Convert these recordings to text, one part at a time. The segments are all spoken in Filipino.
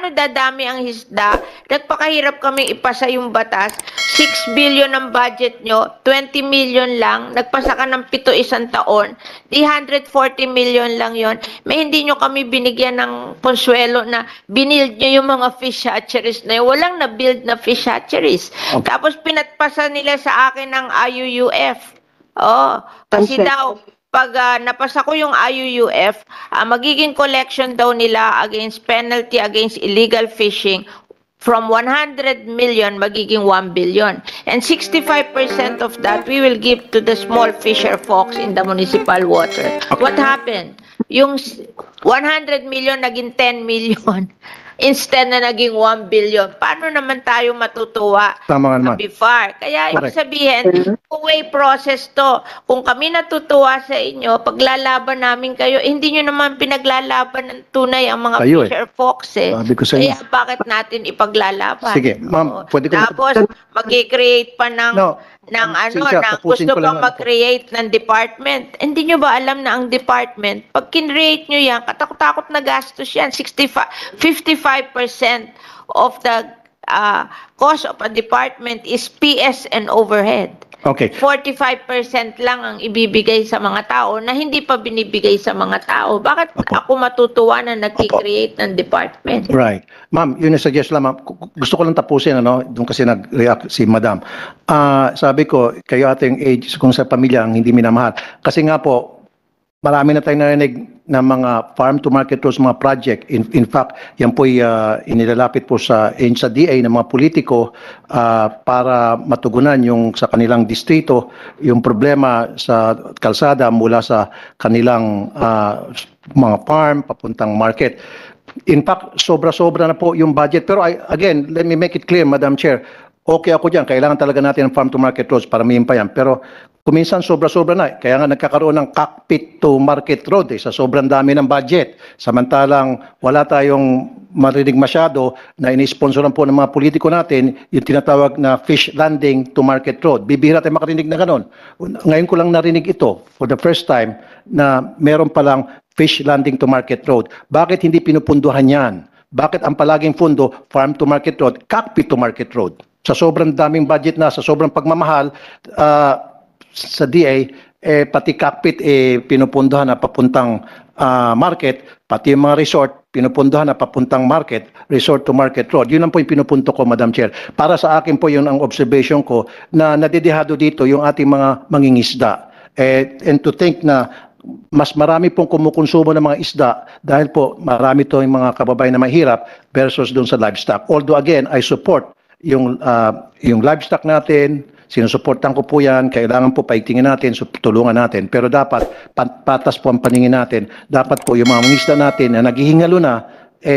paano dadami ang isda? Nagpakahirap kami ipasa yung batas. 6 billion ang budget nyo, 20 million lang. Nagpasa ka ng 7 isang taon. 140 million lang yon. May hindi nyo kami binigyan ng konsuelo na binild nyo yung mga fish hatcheries na yun. Walang na-build na fish hatcheries. Okay. Tapos pinatpasa nila sa akin ng IUUF. Oh, kasi Okay. daw, pag napasa ko yung IUUF, magiging collection daw nila against penalty against illegal fishing from 100 million magiging 1 billion. And 65% of that we will give to the small fisher folks in the municipal water. What happened? Yung 100 million naging 10 million instead na naging 1 billion. Paano naman tayo matutuwa? Tama nga naman. Bifar. Kaya ibig Correct. sabihin, two-way process to. Kung kami natutuwa sa inyo, paglalaban namin kayo, hindi nyo naman pinaglalaban ng tunay ang mga Kayo, fisher folks eh. Sabi ko sa inyo. Kaya bakit natin ipaglalaban? Sige, ma'am, Oo. pwede ko na- Tapos, mag-create pa ng, No, ng Cynthia, tapusin gusto ko lang pang ano po. mag-create ng department. Hindi nyo ba alam na ang department, pag kinreate nyo yan, katakot-takot na gastos yan, 55% of the cost of a department is PS and overhead. Okay. 45% lang ang ibibigay sa mga tao na hindi pa binibigay sa mga tao. Bakit Opo. ako matutuwa na nag-create ng department? Right. Ma'am, yun yung suggest lang, ma'am. Gusto ko lang tapusin, ano, doon kasi nag-react si Madam. Sabi ko, kayo ating age, kung sa pamilya ang hindi minamahal. Kasi nga po, marami na tayong narinig ng mga farm-to-market rules, mga project. In fact, yan po inilalapit po sa DA ng mga politiko para matugunan yung sa kanilang distrito, yung problema sa kalsada mula sa kanilang mga farm papuntang market. In fact, sobra-sobra na po yung budget. Pero again, let me make it clear, Madam Chair, okay ako dyan. Kailangan talaga natin ng farm-to-market roads para may pa yan. Pero kuminsan sobra-sobra na. Kaya nga nagkakaroon ng cockpit to market road sa sobrang dami ng budget. Samantalang wala tayong marinig masyado na inisponsoran po ng mga politiko natin yung tinatawag na fish landing to market road. Bibihira tayo makarinig na ganon. Ngayon ko lang narinig ito for the first time na meron palang fish landing to market road. Bakit hindi pinupunduhan yan? Bakit ang palaging fundo farm to market road, cockpit to market road? Sa sobrang daming budget na, sa sobrang pagmamahal, sa DA, pati cockpit pinupunduhan na papuntang market, pati yung mga resort, pinupunduhan na papuntang market, resort to market road. Yun lang po yung pinupunto ko, Madam Chair. Para sa akin po yun ang observation ko na nadidihado dito yung ating mga mangingisda. And to think na mas marami pong kumukonsumo ng mga isda dahil po marami to yung mga kababayan na mahirap versus doon sa livestock. Although again, I support yung livestock natin, sinusuportan ko po yan, kailangan po paigtingin natin, tulungan natin. Pero dapat, patas po ang paningin natin, dapat po yung mga mangisda natin na naghihingalo na,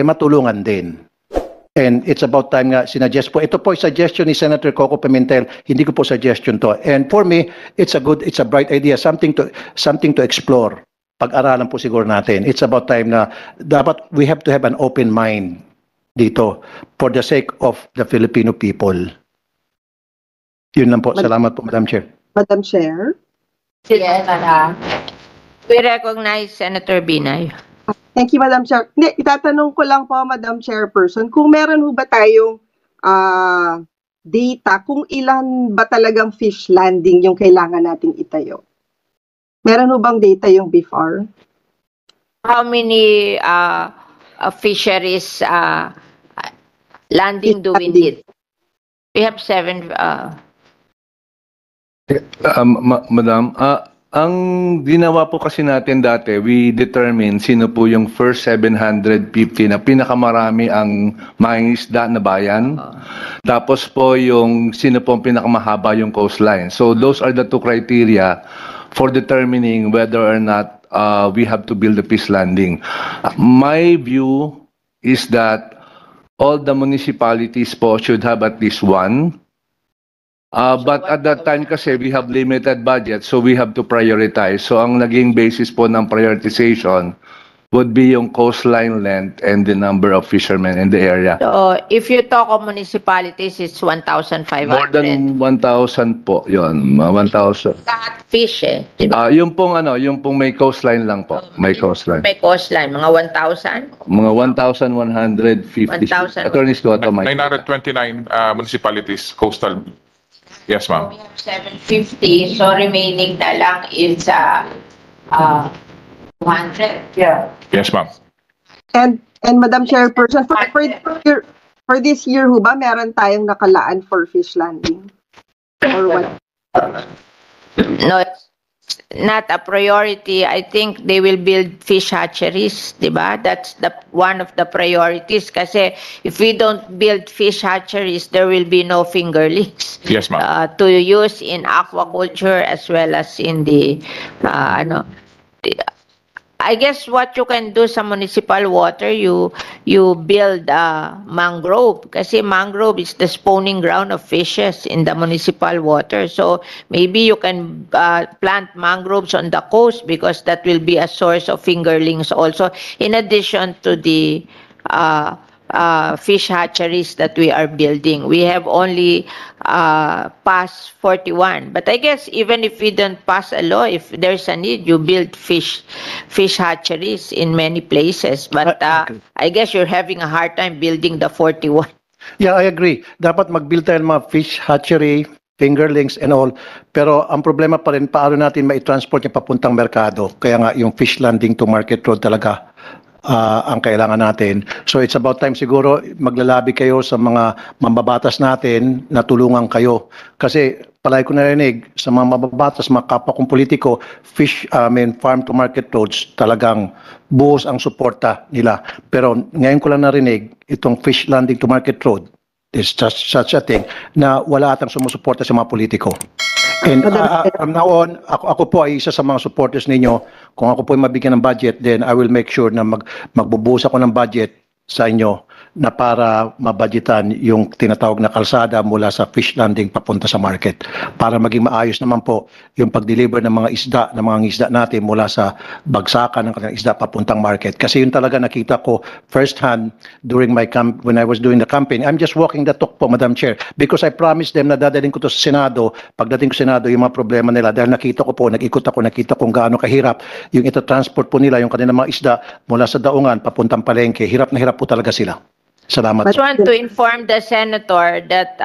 matulungan din. And it's about time nga, sinuggest po. Ito po yung suggestion ni Senator Coco Pimentel, hindi ko po suggestion to. And for me, it's a bright idea, something to explore. Pag-aralan po siguro natin. It's about time na dapat we have to have an open mind dito for the sake of the Filipino people. Yun lang po. Salamat po, Madam Chair. Madam Chair. Yes, we recognize Senator Binay. Thank you, Madam Chair. Hindi, itatanong ko lang po, Madam Chairperson, kung meron ho ba tayong data, kung ilan ba talagang fish landing yung kailangan nating itayo? Meron ho bang data yung BIFAR? How many fisheries landing do we need? We have 7. Madam, ang ginawa po kasi natin dati, we determine sino po yung first 750 na pinakamarami ang mangingisda na bayan. Tapos po yung sino po ang pinakamahaba yung coastline. So those are the two criteria for determining whether or not we have to build a fish landing. My view is that all the municipalities po should have at least one. But at that time kasi we have limited budget, so we have to prioritize. So ang naging basis po ng prioritization would be yung coastline length and the number of fishermen in the area. So, if you talk of municipalities, it's 1,500. More than 1,000 po, yun, 1,000. Lahat fish eh. Diba? Yung pong may coastline lang po, may coastline. May coastline, mga 1,000? Mga 1,150. 1,000. Attorney Scotto, Mike. 929 municipalities coastal. Yes, ma'am. We have 750, so remaining na lang is 200. Yeah. Yes, ma'am. And Madam Chairperson, for this year ho ba, meron tayong nakalaan for fish landing? Or what? No, it's not a priority. I think they will build fish hatcheries, diba? That's one of the priorities. Kasi if we don't build fish hatcheries, there will be no fingerlings. Yes, ma'am. To use in aquaculture as well as in the I guess what you can do sa municipal water, you build mangrove kasi mangrove is the spawning ground of fishes in the municipal water. So maybe you can plant mangroves on the coast because that will be a source of fingerlings also, in addition to the fish hatcheries that we are building. We have only passed 41, but I guess even if we don't pass a law, if there's a need, you build fish hatcheries in many places. But I guess you're having a hard time building the 41. Yeah, I agree. Dapat mag-build tayo ng mga fish hatchery, fingerlings and all. Pero ang problema pa rin, paano natin mai-transport yung papuntang merkado. Kaya nga yung fish landing to market road talaga ang kailangan natin. So it's about time siguro maglalabi kayo sa mga mambabatas natin na tulungan kayo. Kasi palagi ko narinig sa mga mababatas, mga kapwa kong politiko, farm to market roads, talagang buhos ang suporta nila. Pero ngayon ko lang narinig, itong fish landing to market road is just such a thing na wala atang sumusuporta sa mga politiko. And from now on, ako po ay isa sa mga supporters ninyo. Kung ako po ay mabigyan ng budget, then I will make sure na magbubuhos ako ng budget sa inyo na para mabudgetan yung tinatawag na kalsada mula sa fish landing papunta sa market. Para maging maayos naman po yung pag-deliver ng mga isda natin mula sa bagsakan ng kanilang isda papuntang market. Kasi yun talaga nakita ko first hand during when I was doing the campaign. I'm just walking the talk po, Madam Chair, because I promised them na dadalhin ko to sa Senado. Pagdating ko sa Senado, yung mga problema nila, dahil nakita ko po, nakita kung gaano kahirap yung ito-transport po nila, yung kanilang mga isda mula sa daungan papuntang palengke. Hirap na hirap po talaga sila. Salamat. I just want to inform the senator that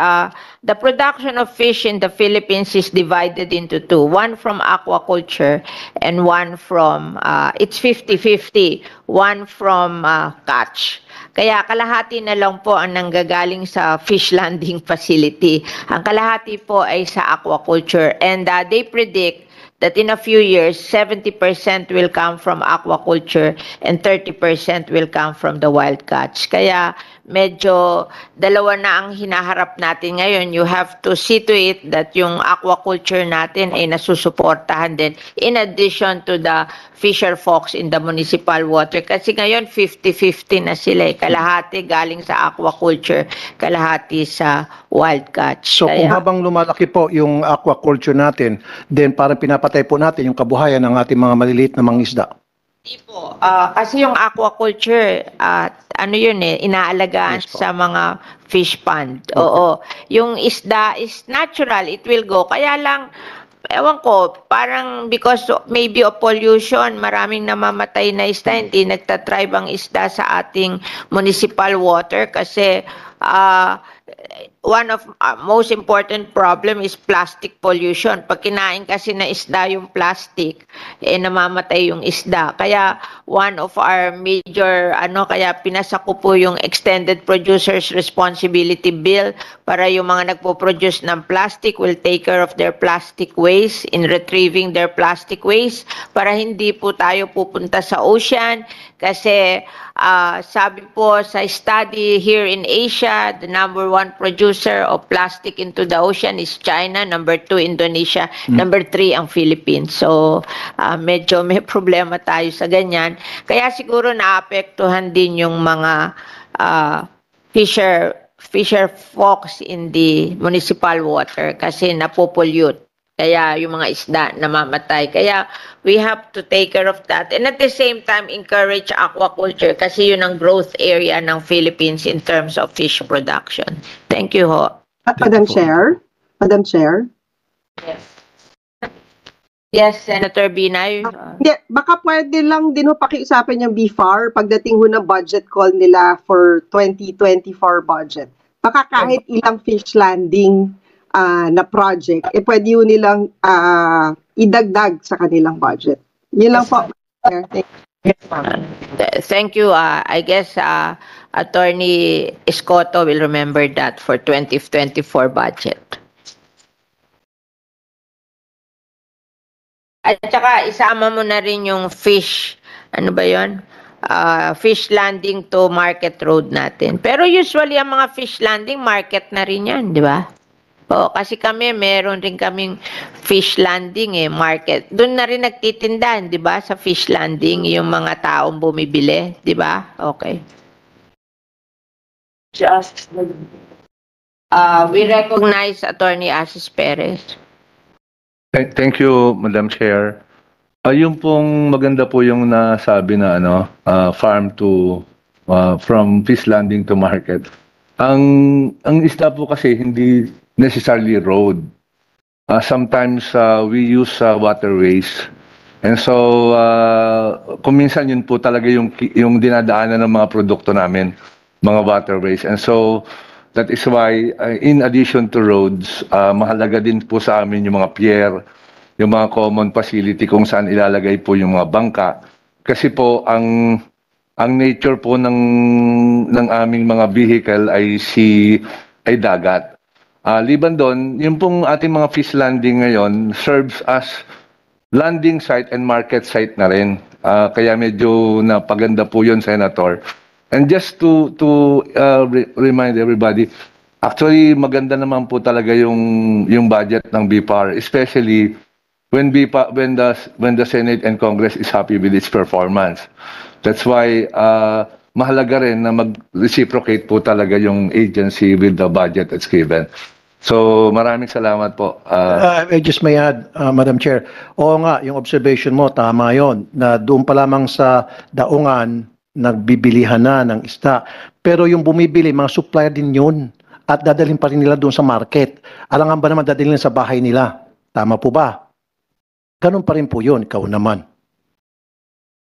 the production of fish in the Philippines is divided into two. One from aquaculture and one from, it's 50-50, one from catch. Kaya kalahati na lang po ang nanggagaling sa fish landing facility. Ang kalahati po ay sa aquaculture. And they predict that in a few years, 70% will come from aquaculture and 30% will come from the wild catch. Kaya medyo dalawa na ang hinaharap natin ngayon. You have to see to it that yung aquaculture natin ay nasusuportahan din in addition to the fisher folks in the municipal water. Kasi ngayon 50-50 na sila eh. Kalahati galing sa aquaculture, kalahati sa wild catch. So kung habang lumalaki po yung aquaculture natin, then parang pinapatay po natin yung kabuhayan ng ating mga maliliit na mga isda. Hindi po. Kasi yung aquaculture, ano yun eh, inaalagaan sa mga fish pond. Okay. Oo. Yung isda is natural, it will go. Kaya lang, ewan ko, parang because maybe of pollution, maraming namamatay na isda, hindi nagtatribe ang isda sa ating municipal water kasi one of most important problem is plastic pollution. Pag kinain kasi na isda yung plastic, namamatay yung isda. Kaya one of our major, kaya pinasa ko po yung Extended Producers Responsibility Bill para yung mga nagpo-produce ng plastic will take care of their plastic waste in retrieving their plastic waste para hindi po tayo pupunta sa ocean kasi sabi po sa study here in Asia, the number 1 producer of plastic into the ocean is China, number 2 Indonesia, number 3 ang Philippines. So medyo may problema tayo sa ganyan. Kaya siguro naapektuhan din yung mga fisher folks in the municipal water kasi napopollute. Kaya yung mga isda namamatay. Kaya we have to take care of that. And at the same time, encourage aquaculture kasi yun ang growth area ng Philippines in terms of fish production. Thank you ho. Madam Chair? Madam Chair? Yes, Senator Binay. Hindi, baka pwede lang din ho pakiusapan yung BFAR pagdating ho ng budget call nila for 2024 budget. Baka kahit ilang fish landing na project, pwede ho nilang idagdag sa kanilang budget. Yun lang po. Thank you. Thank you. I guess Attorney Escoto will remember that for 2024 budget. At saka isama mo na rin yung fish, ano ba yon? Fish landing to market road natin. Pero usually ang mga fish landing, market na rin yan, di ba? Oo, kasi kami, meron rin kaming fish landing market. Doon na rin nagtitindahan, di ba, sa fish landing, yung mga taong bumibili, di ba? Okay. We recognize Attorney Asis Perez. Thank you, Madam Chair. Yung pong maganda po yung nasabi na farm to from fish landing to market. Ang isda po kasi hindi necessarily road. Sometimes we use waterways. And so kung minsan yun po talaga yung dinadaanan ng mga produkto namin, mga waterways. And so that is why in addition to roads, mahalaga din po sa amin yung mga pier, yung mga common facility kung saan ilalagay po yung mga bangka. Kasi po ang nature po ng aming mga vehicle ay dagat. Liban doon, yung pong ating mga fish landing ngayon serves as landing site and market site na rin. Kaya medyo napaganda po yun, Senator. And just to remind everybody, actually maganda naman po talaga yung budget ng BFAR, especially when the Senate and Congress is happy with its performance. That's why mahalaga rin na mag-reciprocate po talaga yung agency with the budget that's given. So maraming salamat po. I just may add, Madam Chair. Oo nga, yung observation mo, tama yon na doon pa lamang sa daungan, nagbibilihan na ng isda. Pero yung bumibili, mga supplier din yun. At dadalhin pa rin nila doon sa market. Alangan ba naman dadalhin sa bahay nila? Tama po ba? Ganun pa rin po yun, ikaw naman.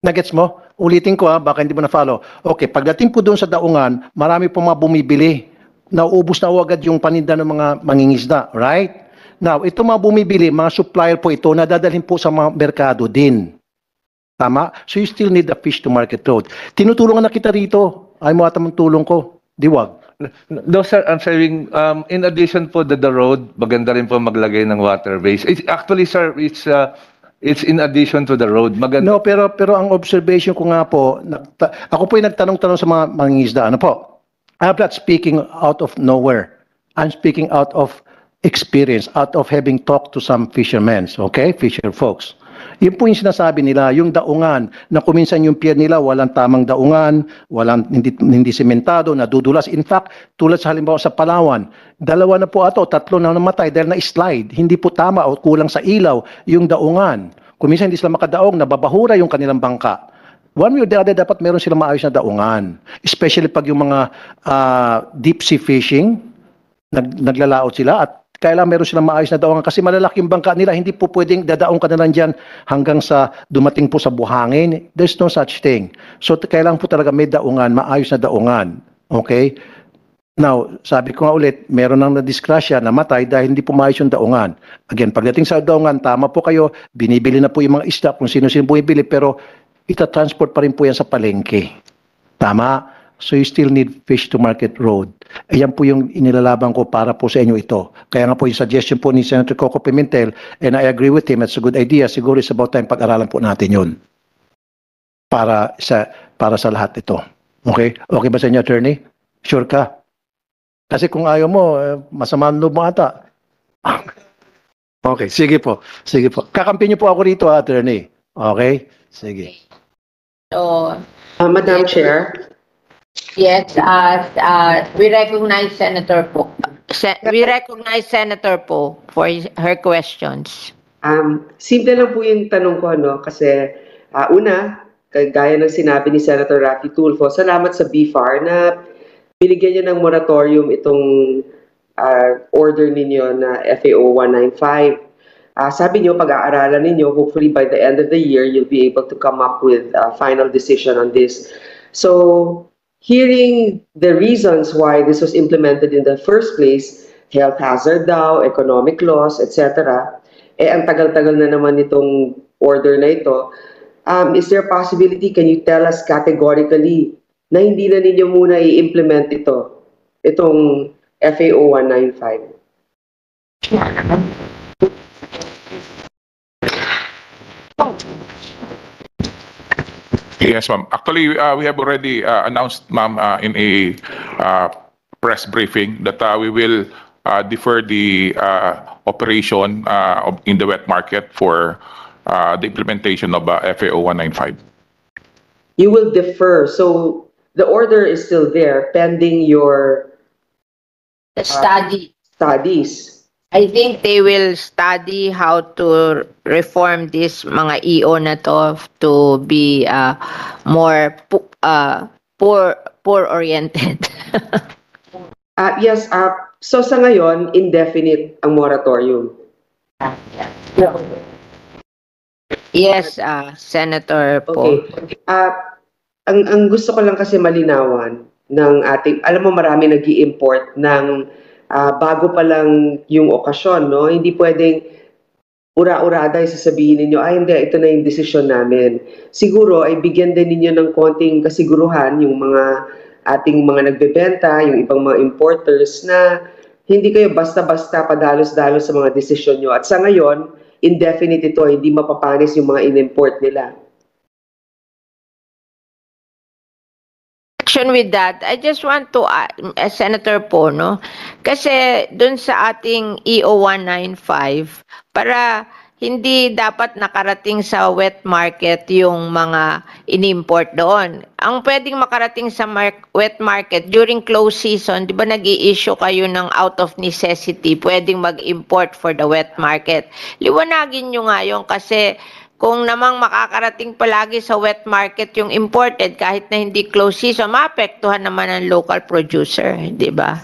Nagets mo? Ulitin ko baka hindi mo na-follow. Okay, pagdating po doon sa daungan, marami po mga bumibili. Nauubos na agad yung paninda ng mga mangingisda, right? Now, ito mga bumibili, mga supplier po ito, nadadalhin po sa mga merkado din. Tama? So you still need a fish to market road. Tinutulungan na kita rito. Ay mo ata mong tulong ko. Diwag. No, sir, I'm saying, in addition po the road, maganda rin po maglagay ng waterways. Actually, sir, it's in addition to the road. Maganda. No, pero ang observation ko nga po, ako po yung nagtanong-tanong sa mga mangingisda. Ano po? I'm not speaking out of nowhere. I'm speaking out of experience, out of having talked to some fishermen, okay? Fisher folks. Yun po yung sinasabi nila, yung daungan, na kuminsan yung pier nila, walang tamang daungan, hindi sementado, nadudulas. In fact, tulad sa halimbawa sa Palawan, 2 na po ato, 3 na namatay dahil na-slide. Hindi po tama o kulang sa ilaw yung daungan. Kuminsan hindi sila makadaong, nababahura yung kanilang bangka. One way or the other, dapat meron silang maayos na daungan. Especially pag yung mga deep sea fishing, naglalaot sila at kailangan meron silang maayos na daungan kasi malalaking bangka nila, hindi po pwedeng dadaong ka na lang dyan hanggang sa dumating po sa buhangin. There's no such thing. So kailangan po talaga may daungan, maayos na daungan. Okay? Now, sabi ko nga ulit, meron nang nadiskrasya, namatay dahil hindi po maayos yung daungan. Again, pagdating sa daungan, tama po kayo, binibili na po yung mga isda kung sino-sino bumibili, pero ita-transport pa rin po yan sa palengke. Tama? So you still need fish to market road. Ayan po yung inilalaban ko para po sa inyo ito. Kaya nga po yung suggestion po ni Senator Coco Pimentel, and I agree with him, it's a good idea. Siguro it's about time pag-aralan po natin yun. Para sa lahat ito. Okay? Okay ba sa inyo, attorney? Sure ka? Kasi kung ayaw mo, masama ang loob mo ata. Okay, sige po. Sige po. Kakampi niyo po ako rito, attorney. Okay? Sige. So, Madam Chair. yes, we recognize Senator Po. We recognize Senator Poe for her questions. Simple lang po yung tanong ko, no? Kasi una, gaya ng sinabi ni Senator Raffy Tulfo, salamat sa BFAR na binigyan niyo ng moratorium itong order ninyo na FAO 195. Sabi niyo, pag-aaralan ninyo, hopefully by the end of the year, you'll be able to come up with a final decision on this. So, hearing the reasons why this was implemented in the first place, health hazard daw, economic loss, etc., ang tagal-tagal na naman itong order na ito, is there a possibility, can you tell us categorically na hindi na ninyo muna i-implement itong FAO 195? Yes, ma'am. Actually, we have already announced, ma'am, in a press briefing that we will defer the operation in the wet market for the implementation of FAO 195. You will defer. So the order is still there pending your Studies. I think they will study how to reform this mga EO na to be more poor oriented. Yes, so sa ngayon, indefinite ang moratorium. Yes, Senator Poe. Okay. Ang gusto ko lang kasi malinawan ng ating, alam mo marami nag-i-import ng bago pa lang yung okasyon, no? Hindi pwedeng ura-urada yung sasabihin ninyo, hindi, ito na yung desisyon namin. Siguro ay bigyan din ninyo ng konting kasiguruhan yung mga ating mga nagbebenta, yung ibang mga importers na hindi kayo basta-basta padalos-dalos sa mga desisyon nyo. At sa ngayon, indefinite ito, hindi mapapanis yung mga in-import nila. With that, I just want to Senator Poe, no? Kasi dun sa ating EO 195, para hindi dapat nakarating sa wet market yung mga in-import doon. Ang pwedeng makarating sa wet market during close season, di ba nag-i-issue kayo ng out of necessity, pwedeng mag-import for the wet market. Liwanagin nyo nga yun kasi kung namang makakarating palagi sa wet market yung imported kahit na hindi close season, maapektuhan naman ang local producer, di ba?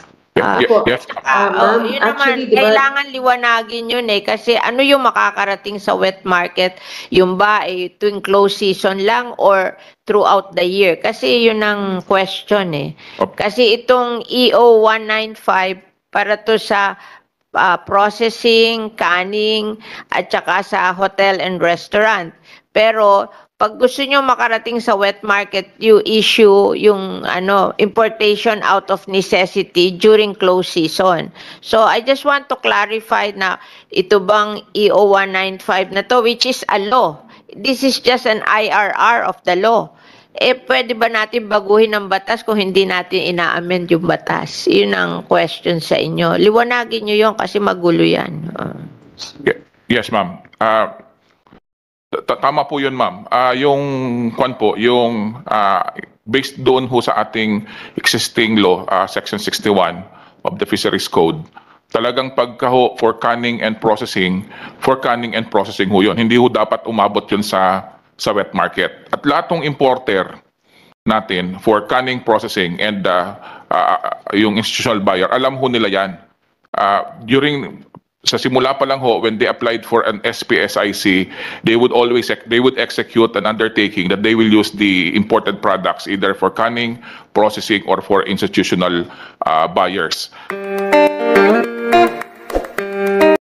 Yes. Yun naman, kailangan liwanagin yun kasi ano yung makakarating sa wet market, yung ba tuwing close season lang or throughout the year? Kasi yun ang question Kasi itong EO 195 para to sa processing, canning, at saka sa hotel and restaurant. Pero pag gusto nyo makarating sa wet market, you issue yung importation out of necessity during close season. So I just want to clarify na ito bang EO 195 na to, which is a law. This is just an IRR of the law. Pwede ba natin baguhin ang batas kung hindi natin ina-amend yung batas? Yun ang question sa inyo. Liwanagin nyo yun kasi magulo yan. Yes, ma'am. Tama po yun, ma'am. Yung based doon ho sa ating existing law, Section 61 of the Fisheries Code, talagang for canning and processing ho yun. Hindi ho dapat umabot yun sa wet market. At lahat ng importer natin for canning, processing, and yung institutional buyer, alam ho nila yan. Sa simula pa lang ho, when they applied for an SPSIC, they would execute an undertaking that they will use the imported products either for canning, processing, or for institutional buyers.